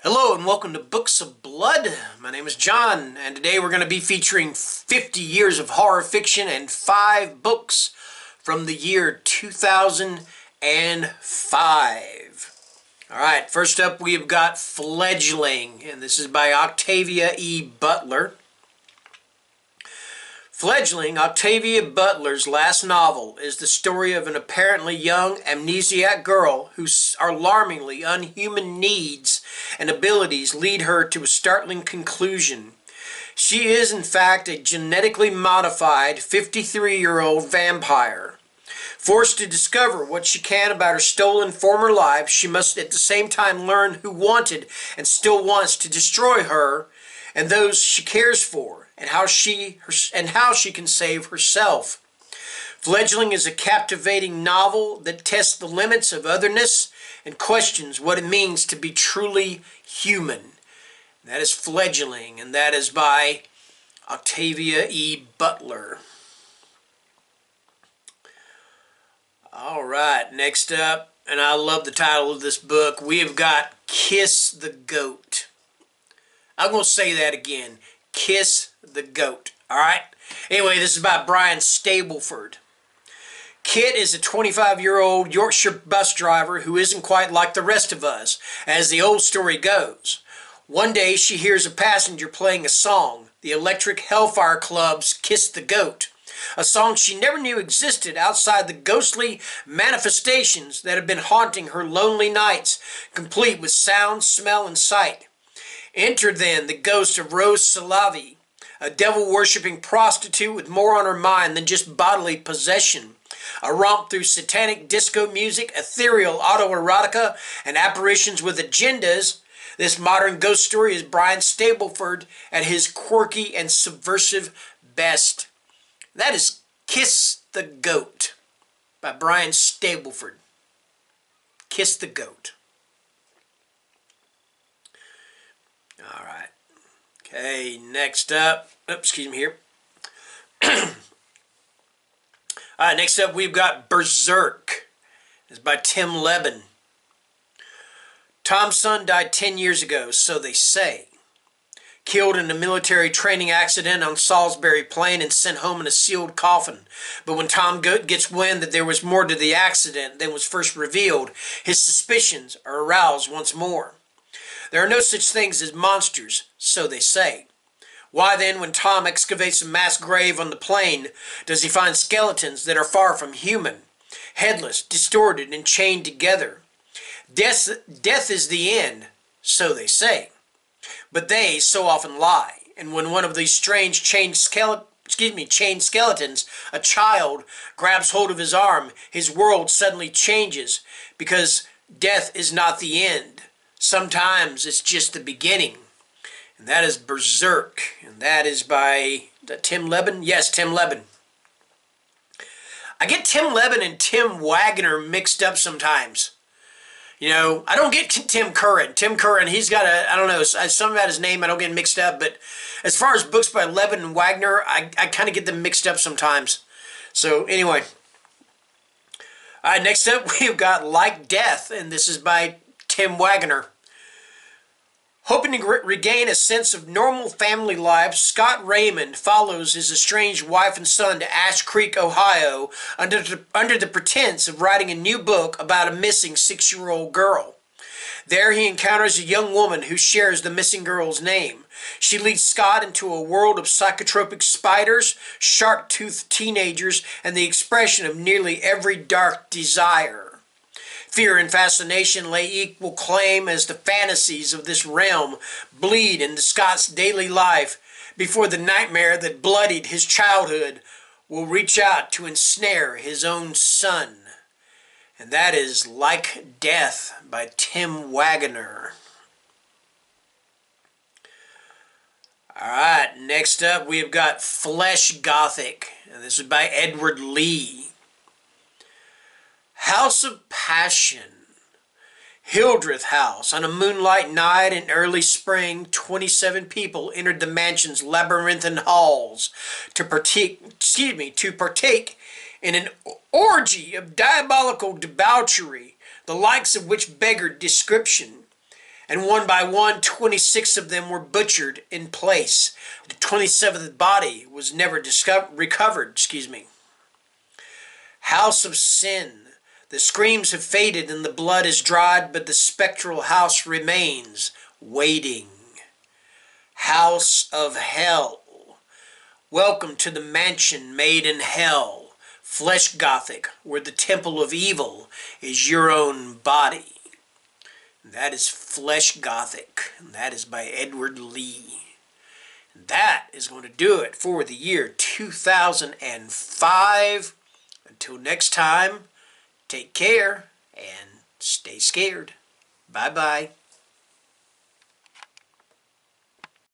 Hello and welcome to Books of Blood. My name is John, and today we're going to be featuring 50 years of horror fiction and 5 books from the year 2005. Alright, first up we've got Fledgling, and this is by Octavia E. Butler. Fledgling, Octavia Butler's last novel, is the story of an apparently young amnesiac girl whose alarmingly unhuman needs and abilities lead her to a startling conclusion. She is, in fact, a genetically modified 53-year-old vampire. Forced to discover what she can about her stolen former life, she must at the same time learn who wanted and still wants to destroy her and those she cares for, and how she can save herself. Fledgling is a captivating novel that tests the limits of otherness and questions what it means to be truly human. That is Fledgling, and that is by Octavia E. Butler. Alright, next up, and I love the title of this book, we have got Kiss the Goat. I'm going to say that again. Kiss the Goat. Alright? Anyway, this is by Brian Stableford. Kit is a 25-year-old Yorkshire bus driver who isn't quite like the rest of us, as the old story goes. One day she hears a passenger playing a song, the Electric Hellfire Club's Kiss the Goat, a song she never knew existed outside the ghostly manifestations that have been haunting her lonely nights, complete with sound, smell, and sight. Enter then the ghost of Rose Salavi, a devil-worshipping prostitute with more on her mind than just bodily possession. A romp through satanic disco music, ethereal autoerotica, and apparitions with agendas, this modern ghost story is Brian Stableford at his quirky and subversive best. That is Kiss the Goat by Brian Stableford. Kiss the Goat. Alright. Okay, next up. Excuse me here. Alright, next up we've got Berserk. It's by Tim Lebbon. Tom's son died 10 years ago, so they say. Killed in a military training accident on Salisbury Plain and sent home in a sealed coffin. But when Tom gets wind that there was more to the accident than was first revealed, his suspicions are aroused once more. There are no such things as monsters, so they say. Why then, when Tom excavates a mass grave on the plain, does he find skeletons that are far from human, headless, distorted, and chained together? Death is the end, so they say. But they so often lie, and when one of these strange chained skeletons, a child, grabs hold of his arm, his world suddenly changes, because death is not the end. Sometimes it's just the beginning. And that is Berserk. And that is by Tim Lebbon? Yes, Tim Lebbon. I get Tim Lebbon and Tim Waggoner mixed up sometimes. You know, I don't get Tim Curran. Tim Curran, he's got a, I don't know, something about his name I don't get mixed up. But as far as books by Lebbon and Waggoner, I kind of get them mixed up sometimes. So anyway. Alright, next up we've got Like Death. And this is by Tim Waggoner. Hoping to regain a sense of normal family life, Scott Raymond follows his estranged wife and son to Ash Creek, Ohio, under the pretense of writing a new book about a missing 6-year-old girl. There he encounters a young woman who shares the missing girl's name. She leads Scott into a world of psychotropic spiders, shark-toothed teenagers, and the expression of nearly every dark desire. Fear and fascination lay equal claim as the fantasies of this realm bleed into Scott's daily life before the nightmare that bloodied his childhood will reach out to ensnare his own son. And that is Like Death by Tim Waggoner. Alright, next up we have got Flesh Gothic, and this is by Edward Lee. House of Passion. Hildreth House. On a moonlight night in early spring, 27 people entered the mansion's labyrinthine halls to partake in an orgy of diabolical debauchery, the likes of which beggared description. And one by one, 26 of them were butchered in place. The 27th body was never recovered. House of sin. The screams have faded and the blood is dried, but the spectral house remains, waiting. House of hell. Welcome to the mansion made in hell. Flesh Gothic, where the temple of evil is your own body. And that is Flesh Gothic, and that is by Edward Lee. And that is going to do it for the year 2005. Until next time, take care and stay scared. Bye-bye.